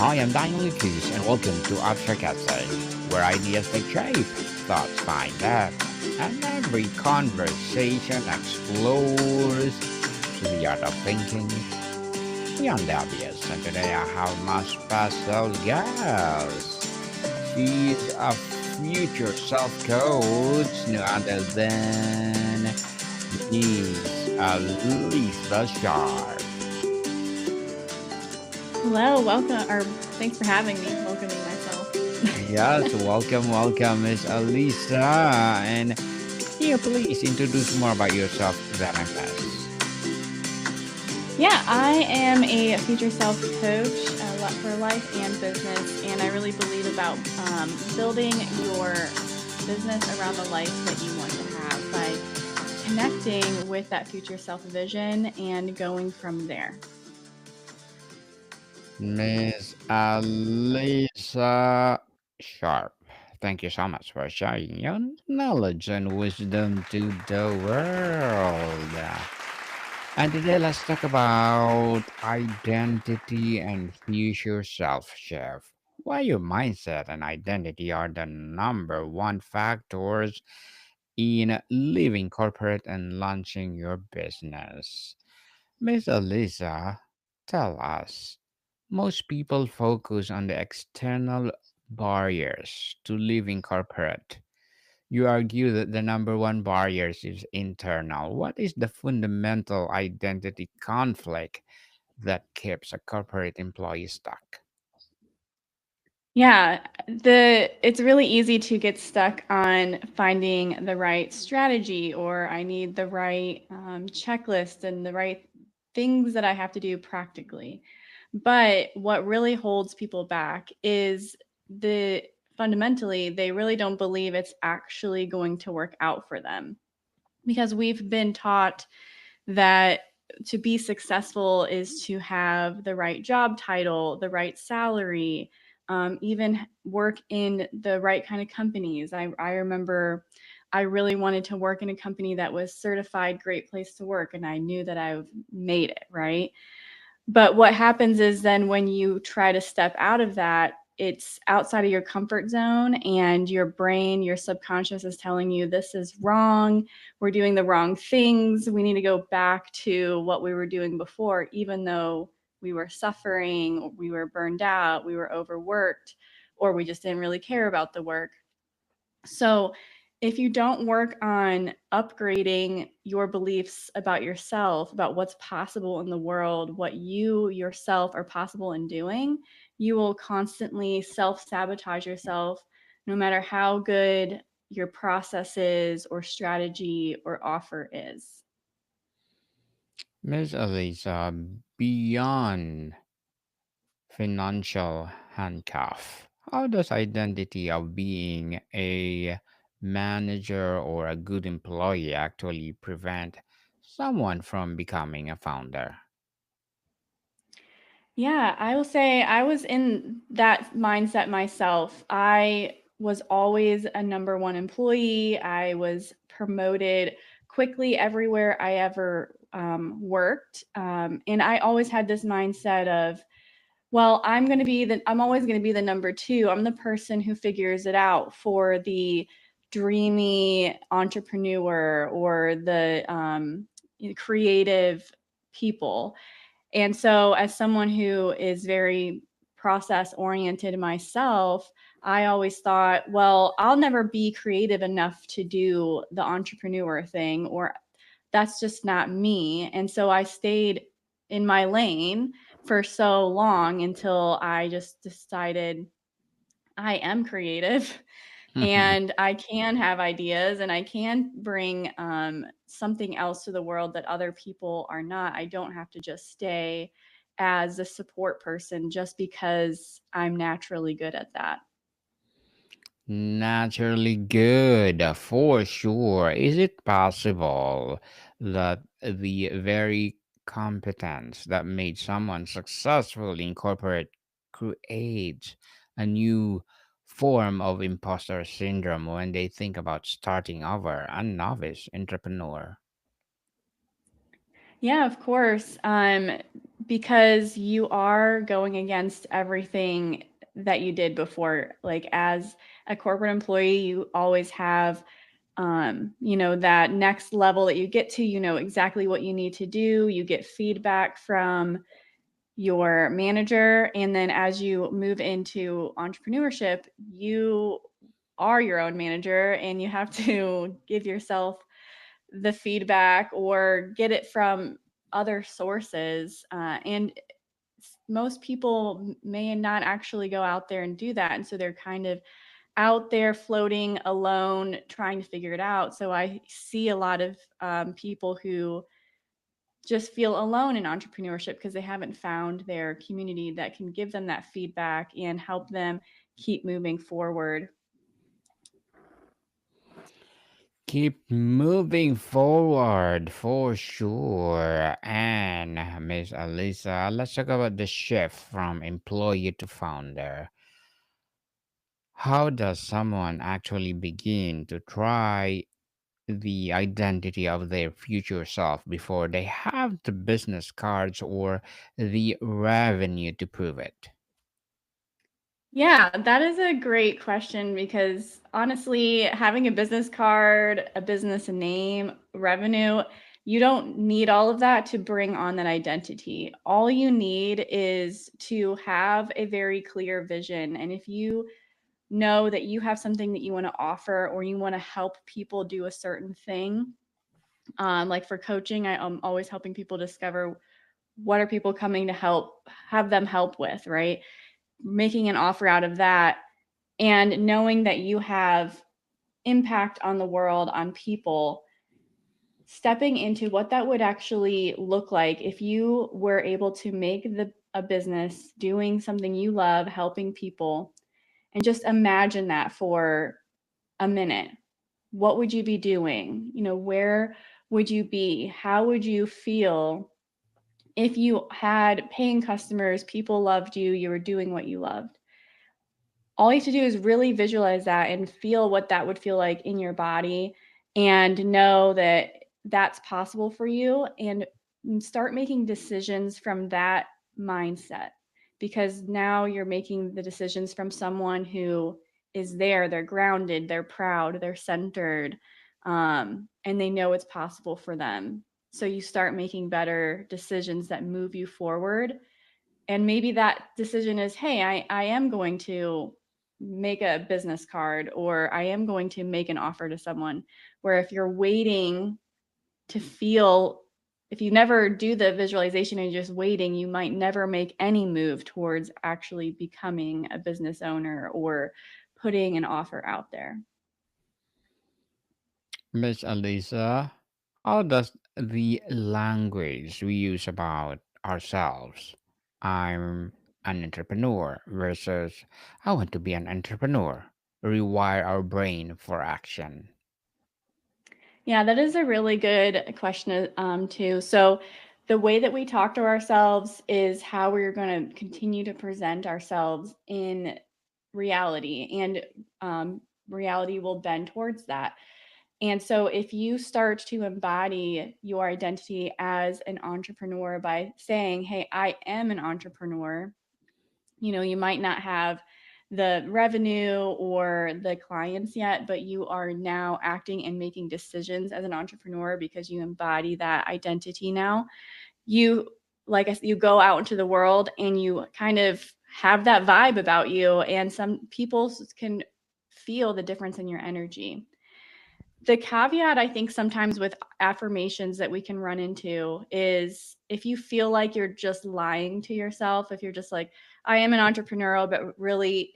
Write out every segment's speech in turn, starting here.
I am Daniel Lucas, and welcome to Abstract Essay, where ideas take shape, thoughts find depth, and every conversation explores the art of thinking beyond the obvious. And today I have my special guest. She's a future self coach, no other than Miss Alyssa Sharp. Hello, welcome, or thanks for having me, welcoming myself. Yes, welcome, Miss Alyssa. And can you please introduce more about yourself to the MS? Yeah, I am a future self coach for life and business, and I really believe about building your business around the life that you want to have by connecting with that future self vision and going from there. Miss Alyssa Sharp. Thank you so much for sharing your knowledge and wisdom to the world. And today let's talk about identity and future self, Chef. Why your mindset and identity are the number one factors in leaving corporate and launching your business. Miss Alyssa, tell us. Most people focus on the external barriers to leaving corporate. You argue that the number one barrier is internal. What is the fundamental identity conflict that keeps a corporate employee stuck? Yeah, it's really easy to get stuck on finding the right strategy, or I need the right checklist and the right things that I have to do practically. But what really holds people back is the fundamentally, they really don't believe it's actually going to work out for them because we've been taught that to be successful is to have the right job title, the right salary, even work in the right kind of companies. I remember I really wanted to work in a company that was certified great place to work, and I knew that I've made it, right? But what happens is then when you try to step out of that, it's outside of your comfort zone, and your brain, your subconscious is telling you this is wrong. We're doing the wrong things. We need to go back to what we were doing before, even though we were suffering, we were burned out, we were overworked, or we just didn't really care about the work. So, if you don't work on upgrading your beliefs about yourself, about what's possible in the world, what you yourself are possible in doing, you will constantly self sabotage yourself no matter how good your process is, or strategy, or offer is. Miss Alyssa, beyond financial handcuff, how does identity of being a manager or a good employee actually prevent someone from becoming a founder? Yeah, I will say I was in that mindset myself. I was always a number one employee. I was promoted quickly everywhere I ever worked. And I always had this mindset of, well, I'm always going to be the number two. I'm the person who figures it out for the dreamy entrepreneur or the creative people. And so, as someone who is very process oriented myself, I always thought, well, I'll never be creative enough to do the entrepreneur thing, or that's just not me. And so I stayed in my lane for so long until I just decided I am creative and I can have ideas and I can bring something else to the world that other people are not. I don't have to just stay as a support person just because I'm naturally good at that. Naturally good, for sure. Is it possible that the very competence that made someone successful in corporate creates a new form of imposter syndrome when they think about starting over, a novice entrepreneur? Yeah, of course. Because you are going against everything that you did before. Like as a corporate employee, you always have, that next level that you get to, you know exactly what you need to do. You get feedback from your manager. And then as you move into entrepreneurship, you are your own manager and you have to give yourself the feedback or get it from other sources. And most people may not actually go out there and do that. And so they're kind of out there floating alone, trying to figure it out. So I see a lot of people who just feel alone in entrepreneurship because they haven't found their community that can give them that feedback and help them keep moving forward. Keep moving forward for sure. And Miss Alyssa, let's talk about the shift from employee to founder. How does someone actually begin to try the identity of their future self before they have the business cards or the revenue to prove it? Yeah, that is a great question because honestly, having a business card, a business name, revenue, you don't need all of that to bring on that identity. All you need is to have a very clear vision. And if you know that you have something that you want to offer or you want to help people do a certain thing, like for coaching, I am always helping people discover what are people coming to have them help with, right? Making an offer out of that and knowing that you have impact on the world, on people, stepping into what that would actually look like if you were able to make a business doing something you love, helping people, and just imagine that for a minute. What would you be doing? Where would you be? How would you feel if you had paying customers, people loved you, you were doing what you loved? All you have to do is really visualize that and feel what that would feel like in your body and know that that's possible for you and start making decisions from that mindset because now you're making the decisions from someone who is there, they're grounded, they're proud, they're centered, and they know it's possible for them. So you start making better decisions that move you forward, and maybe that decision is, hey, I am going to make a business card or I am going to make an offer to someone. Where if you're waiting to feel, if you never do the visualization and you're just waiting, you might never make any move towards actually becoming a business owner or putting an offer out there. Miss Alisa, how does the language we use about ourselves, I'm an entrepreneur versus I want to be an entrepreneur, rewire our brain for action? Yeah, that is a really good question, too. So, the way that we talk to ourselves is how we're going to continue to present ourselves in reality, and reality will bend towards that. And so, if you start to embody your identity as an entrepreneur by saying, hey, I am an entrepreneur, you might not have the revenue or the clients yet, but you are now acting and making decisions as an entrepreneur because you embody that identity now. You, like I said, you go out into the world and you kind of have that vibe about you, and some people can feel the difference in your energy. The caveat I think sometimes with affirmations that we can run into is if you feel like you're just lying to yourself, if you're just like, I am an entrepreneurial, but really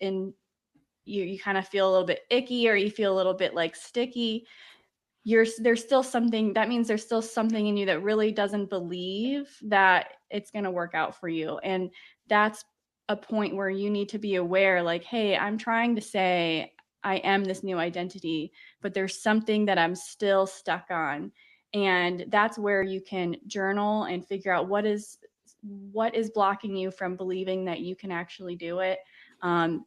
you kind of feel a little bit icky or you feel a little bit like sticky, there's still something that means there's still something in you that really doesn't believe that it's going to work out for you. And that's a point where you need to be aware, like, hey, I'm trying to say I am this new identity, but there's something that I'm still stuck on. And that's where you can journal and figure out what is blocking you from believing that you can actually do it.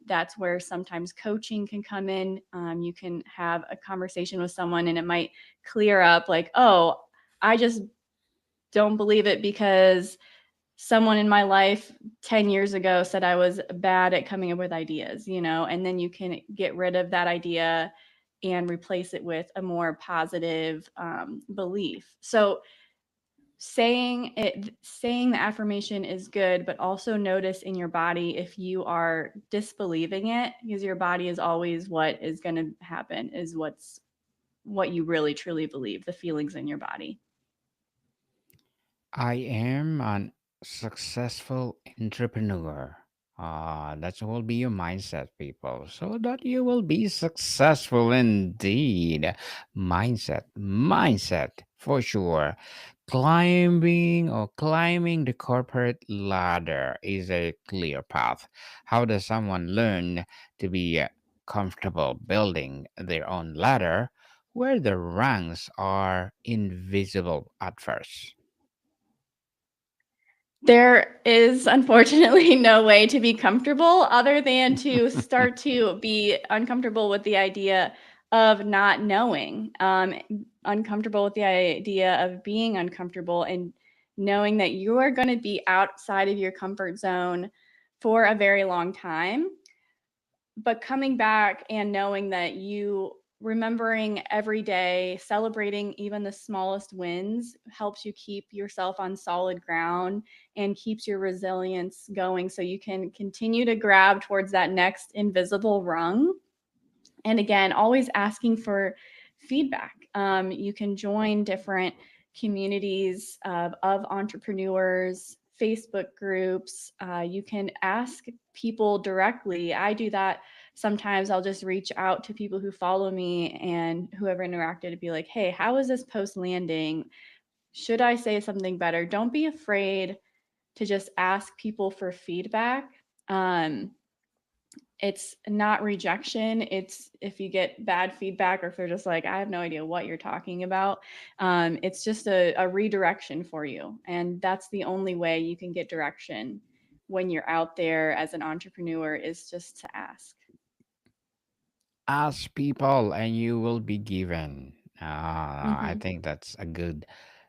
That's where sometimes coaching can come in. You can have a conversation with someone and it might clear up, like, oh, I just don't believe it because someone in my life 10 years ago said I was bad at coming up with ideas, and then you can get rid of that idea and replace it with a more positive belief. So saying the affirmation is good, but also notice in your body if you are disbelieving it, because your body is always what is going to happen, is what you really truly believe, the feelings in your body. I am an successful entrepreneur. That will be your mindset, people, so that you will be successful indeed. Mindset, for sure. Climbing the corporate ladder is a clear path. How does someone learn to be comfortable building their own ladder where the ranks are invisible at first? There is unfortunately no way to be comfortable other than to start to be uncomfortable with the idea of not knowing, uncomfortable with the idea of being uncomfortable, and knowing that you are going to be outside of your comfort zone for a very long time, but coming back and knowing that you remembering every day, celebrating even the smallest wins helps you keep yourself on solid ground and keeps your resilience going so you can continue to grab towards that next invisible rung. And again, always asking for feedback. You can join different communities of entrepreneurs, Facebook groups. You can ask people directly. I do that sometimes. I'll just reach out to people who follow me and whoever interacted to be like, hey, how is this post landing? Should I say something better? Don't be afraid to just ask people for feedback. Um, it's not rejection. It's if you get bad feedback or if they're just like, I have no idea what you're talking about. It's just a redirection for you. And that's the only way you can get direction when you're out there as an entrepreneur, is just to ask. Ask people and you will be given. I Hmm. think that's a good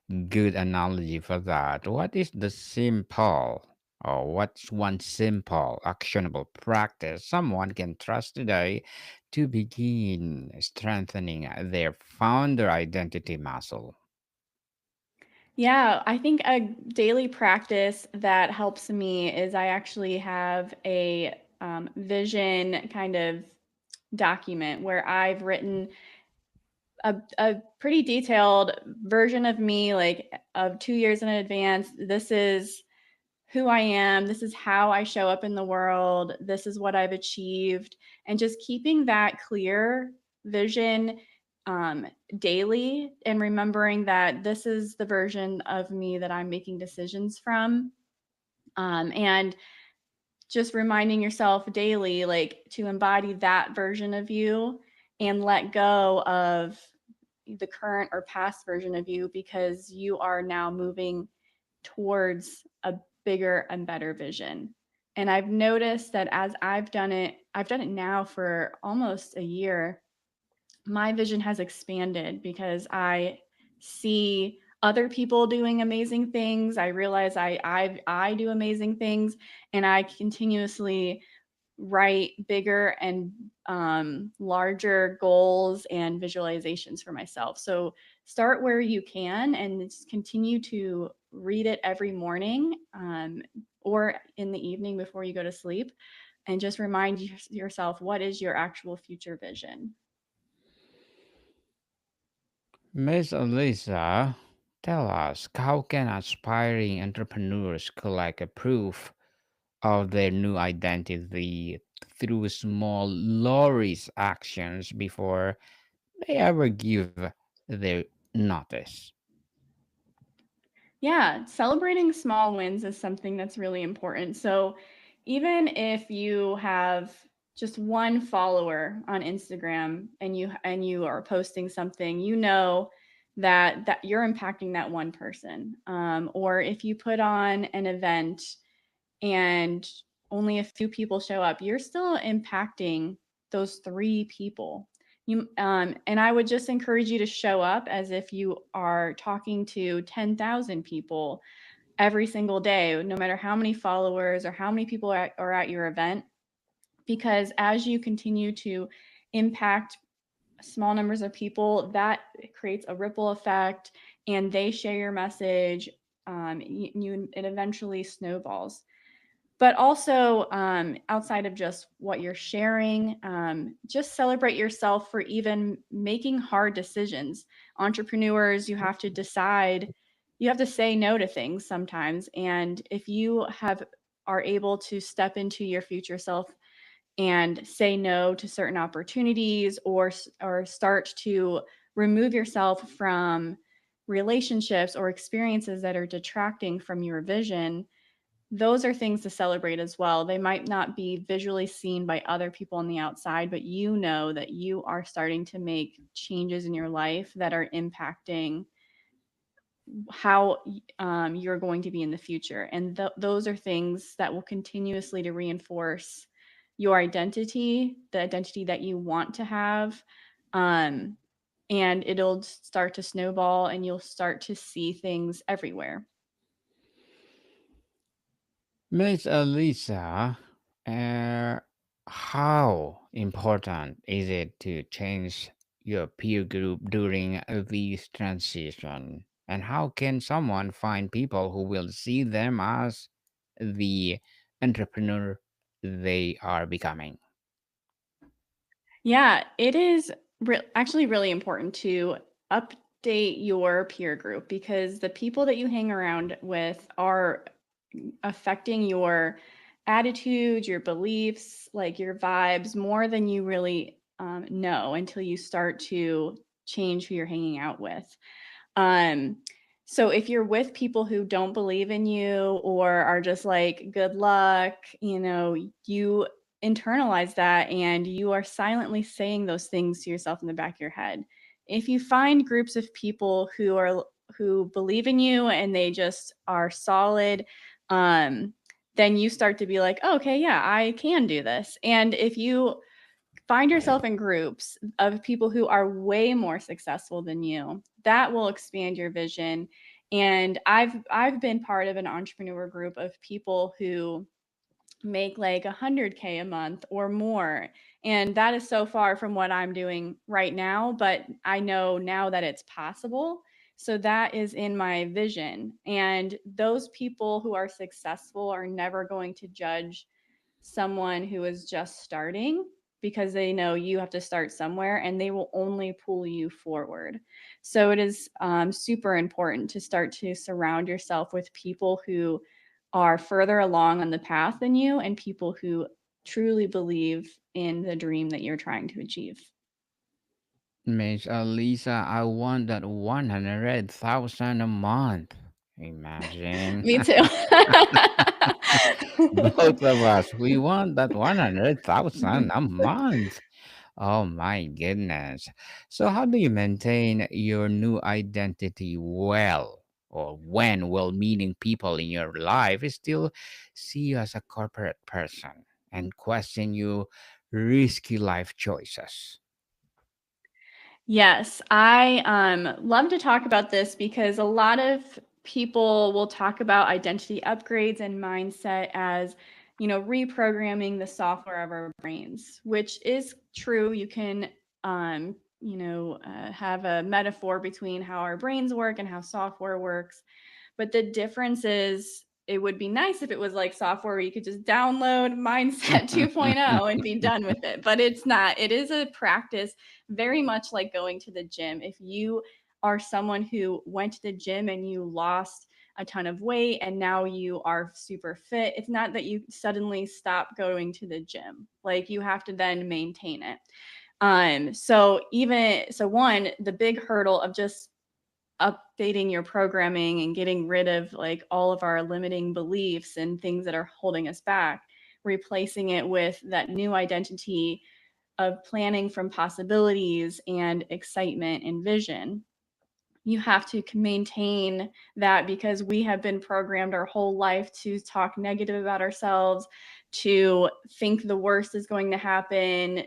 analogy for that. What is the simple or what's one simple actionable practice someone can trust today to begin strengthening their founder identity muscle? Yeah, I think a daily practice that helps me is I actually have a vision kind of document where I've written a pretty detailed version of me, like of 2 years in advance. This is who I am. This is how I show up in the world. This is what I've achieved. And just keeping that clear vision um, daily and remembering that this is the version of me that I'm making decisions from. And just reminding yourself daily, like to embody that version of you and let go of the current or past version of you, because you are now moving towards a bigger and better vision. And I've noticed that as I've done it now for almost a year, my vision has expanded because I see other people doing amazing things. I realize I do amazing things, and I continuously write bigger and larger goals and visualizations for myself. So start where you can and just continue to read it every morning, or in the evening before you go to sleep, and just remind yourself what is your actual future vision. Miss Alyssa, tell us how can aspiring entrepreneurs collect a proof of their new identity through small low-risk actions before they ever give their notice? Yeah, celebrating small wins is something that's really important. So, even if you have just one follower on Instagram and you are posting something, that you're impacting that one person. Or if you put on an event and only a few people show up, you're still impacting those 3 people. And I would just encourage you to show up as if you are talking to 10,000 people every single day, no matter how many followers or how many people are at your event. Because as you continue to impact small numbers of people, that creates a ripple effect, and they share your message. It eventually snowballs. But also, outside of just what you're sharing, just celebrate yourself for even making hard decisions. Entrepreneurs, you have to decide, you have to say no to things sometimes. And if you are able to step into your future self and say no to certain opportunities, or start to remove yourself from relationships or experiences that are detracting from your vision, those are things to celebrate as well. They might not be visually seen by other people on the outside, but you know that you are starting to make changes in your life that are impacting how you're going to be in the future. And those are things that will continuously to reinforce your identity, the identity that you want to have. Um, and it'll start to snowball, and you'll start to see things everywhere. Miss Alyssa, uh, how important is it to change your peer group during this transition? And how can someone find people who will see them as the entrepreneur they are becoming? Yeah, it is actually really important to update your peer group, because the people that you hang around with are affecting your attitude, your beliefs, like your vibes, more than you really know until you start to change who you're hanging out with. Um, so if you're with people who don't believe in you or are just like, good luck, you internalize that, and you are silently saying those things to yourself in the back of your head. If you find groups of people who believe in you and they just are solid, um, then you start to be like, oh, okay, yeah, I can do this. And if you find yourself in groups of people who are way more successful than you, that will expand your vision. And I've been part of an entrepreneur group of people who make like 100K a month or more, and that is so far from what I'm doing right now, but I know now that it's possible. So that is in my vision, and those people who are successful are never going to judge someone who is just starting, because they know you have to start somewhere, and they will only pull you forward. So it is super important to start to surround yourself with people who are further along on the path than you, and people who truly believe in the dream that you're trying to achieve. Miss Alyssa, I want that 100,000 a month. Imagine. Me too. Both of us, we want that 100,000 a month. Oh my goodness. So, how do you maintain your new identity well? Or when will meeting people in your life still see you as a corporate person and question your risky life choices? Yes, I love to talk about this, because a lot of people will talk about identity upgrades and mindset as, reprogramming the software of our brains, which is true. You can, have a metaphor between how our brains work and how software works. But the difference is, it would be nice if it was like software where you could just download Mindset 2.0 and be done with it. But it's not. It is a practice, very much like going to the gym. If you are someone who went to the gym and you lost a ton of weight and now you are super fit, it's not that you suddenly stop going to the gym. Like, you have to then maintain it. One, the big hurdle of just updating your programming and getting rid of like all of our limiting beliefs and things that are holding us back, replacing it with that new identity of planning from possibilities and excitement and vision. you have to maintain that because we have been programmed our whole life to talk negative about ourselves, to think the worst is going to happen,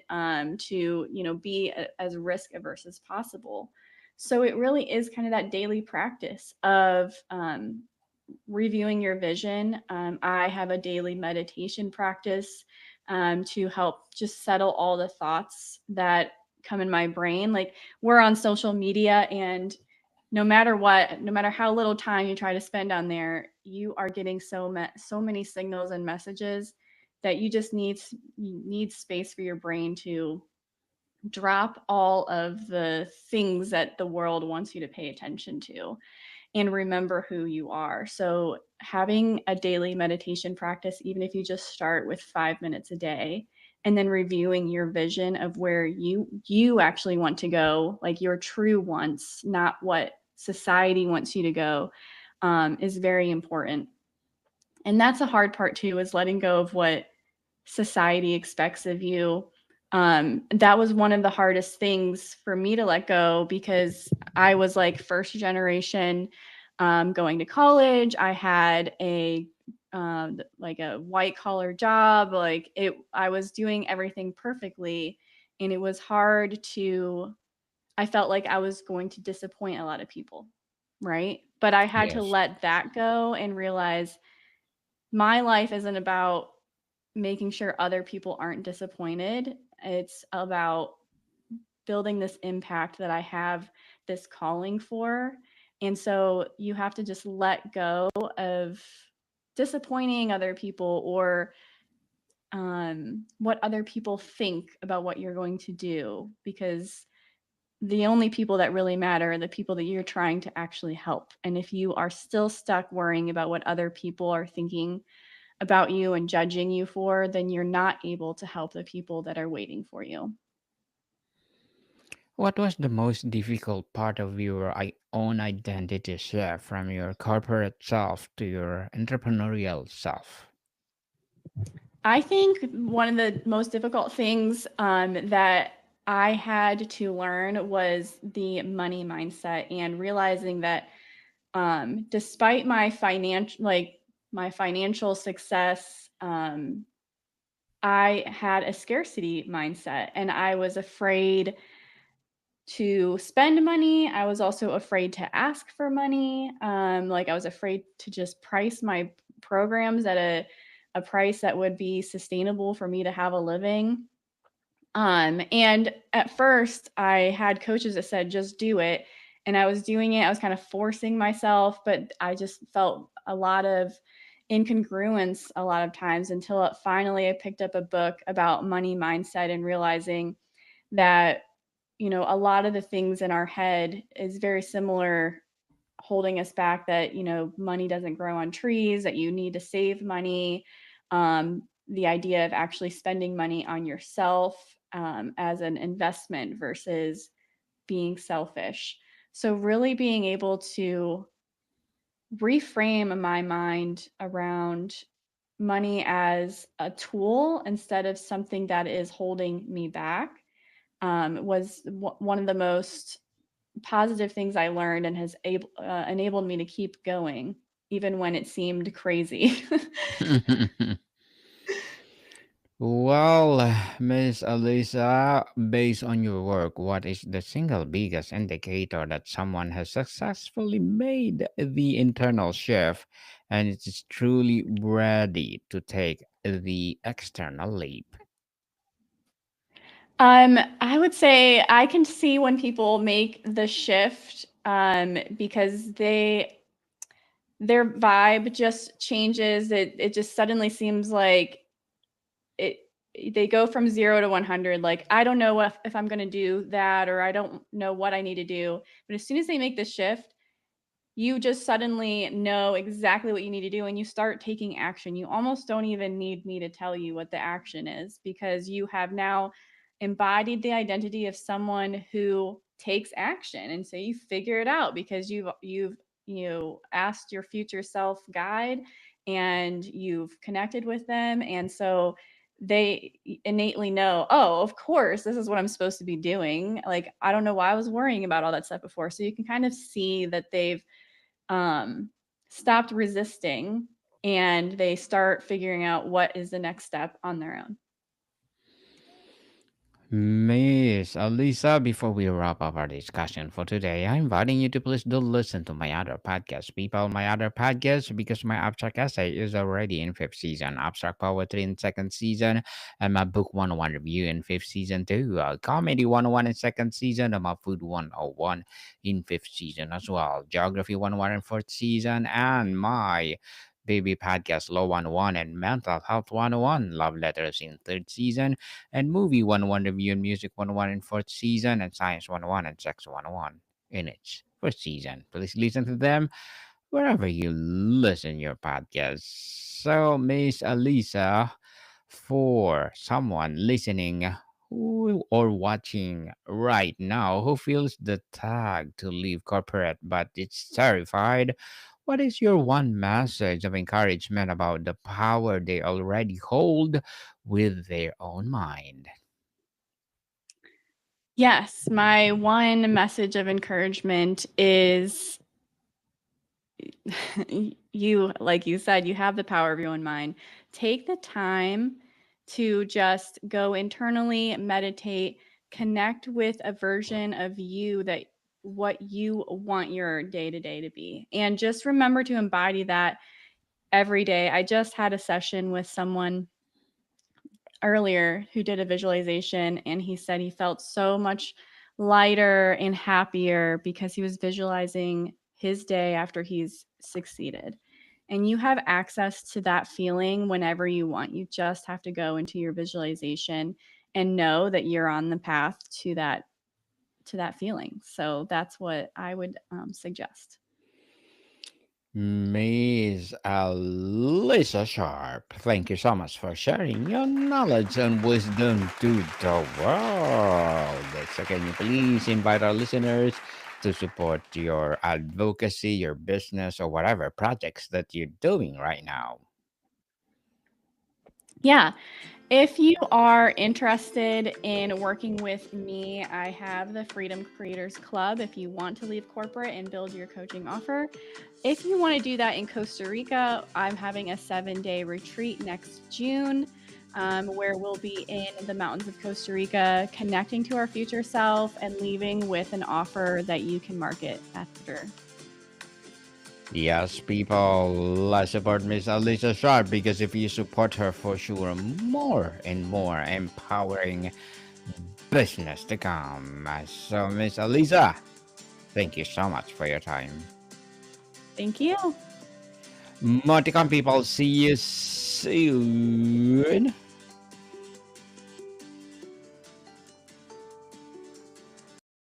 to be as risk averse as possible. So it really is kind of that daily practice of reviewing your vision. I have a daily meditation practice to help just settle all the thoughts that come in my brain. Like, we're on social media, and no matter what, no matter how little time you try to spend on there, you are getting so many signals and messages that you need space for your brain to drop all of the things that the world wants you to pay attention to and remember who you are. So, having a daily meditation practice, even if you just start with 5 minutes a day, and then reviewing your vision of where you actually want to go, like your true wants, not what society wants you to go, is very important. And that's a hard part too, is letting go of what society expects of you. That was one of the hardest things for me to let go because I was like first generation going to college. I had a like a white collar job. Like it, I was doing everything perfectly, and it was hard to. I felt like I was going to disappoint a lot of people, right? But I had to Yes. let that go and realize my life isn't about making sure other people aren't disappointed. It's about building this impact that I have this calling for. And so you have to just let go of disappointing other people or what other people think about what you're going to do, because the only people that really matter are the people that you're trying to actually help. And if you are still stuck worrying about what other people are thinking about you and judging you for, then you're not able to help the people that are waiting for you. What was the most difficult part of your own identity shift from your corporate self to your entrepreneurial self? I think one of the most difficult things that I had to learn was the money mindset and realizing that despite my financial success, I had a scarcity mindset and I was afraid to spend money. I was also afraid to ask for money. Like I was afraid to just price my programs at a price that would be sustainable for me to have a living. And at first, I had coaches that said, just do it. And I was doing it. I was kind of forcing myself, but I just felt a lot of incongruence a lot of times until finally I picked up a book about money mindset and realizing that a lot of the things in our head is very similar, holding us back, that money doesn't grow on trees, that you need to save money, the idea of actually spending money on yourself as an investment versus being selfish. So really being able to reframe my mind around money as a tool instead of something that is holding me back was one of the most positive things I learned and has enabled me to keep going even when it seemed crazy. Well, Miss Alyssa, based on your work, what is the single biggest indicator that someone has successfully made the internal shift and is truly ready to take the external leap? I would say I can see when people make the shift because their vibe just changes. It just suddenly seems like it they go from 0 to 100. Like, I don't know if I'm going to do that, or I don't know what I need to do. But as soon as they make the shift, you just suddenly know exactly what you need to do and you start taking action. You almost don't even need me to tell you what the action is, because you have now embodied the identity of someone who takes action. And so you figure it out because you've asked your future self guide and you've connected with them. And so they innately know, oh, of course, this is what I'm supposed to be doing. Like, I don't know why I was worrying about all that stuff before. So you can kind of see that they've um, stopped resisting and they start figuring out what is the next step on their own. Miss Alisa, before we wrap up our discussion for today, I'm inviting you to please do listen to my other podcast, people. My other podcast, because my abstract essay is already in fifth season, abstract poetry in second season, and my book 101 review in fifth season too. Comedy 101 in second season, and my food 101 in fifth season as well. Geography 101 in fourth season, and my baby podcast Low 101 and mental health 101 love letters in third season, and movie 101 review and music 101 in fourth season, and science 101 and sex 101 in its first season. Please listen to them wherever you listen your podcast. So, Miss Alisa, for someone listening or watching right now who feels the tag to leave corporate but it's terrified, what is your one message of encouragement about the power they already hold with their own mind? Yes, my one message of encouragement is you, like you said, you have the power of your own mind. Take the time to just go internally, meditate, connect with a version of you that what you want your day to day to be. And just remember to embody that every day. I just had a session with someone earlier who did a visualization, and he said he felt so much lighter and happier because he was visualizing his day after he's succeeded. And you have access to that feeling whenever you want. You just have to go into your visualization and know that you're on the path to that feeling. So that's what I would suggest. Miss Alyssa Sharp, thank you so much for sharing your knowledge and wisdom to the world. So, can you please invite our listeners to support your advocacy, your business, or whatever projects that you're doing right now? Yeah. If you are interested in working with me, I have the Freedom Creators Club if you want to leave corporate and build your coaching offer. If you want to do that in Costa Rica, I'm having a 7-day retreat next June where we'll be in the mountains of Costa Rica, connecting to our future self and leaving with an offer that you can market after. Yes, people, let's support Miss Alyssa Sharp because if you support her, for sure, more and more empowering business to come. So, Miss Alyssa, thank you so much for your time. Thank you. Moticon people, see you soon.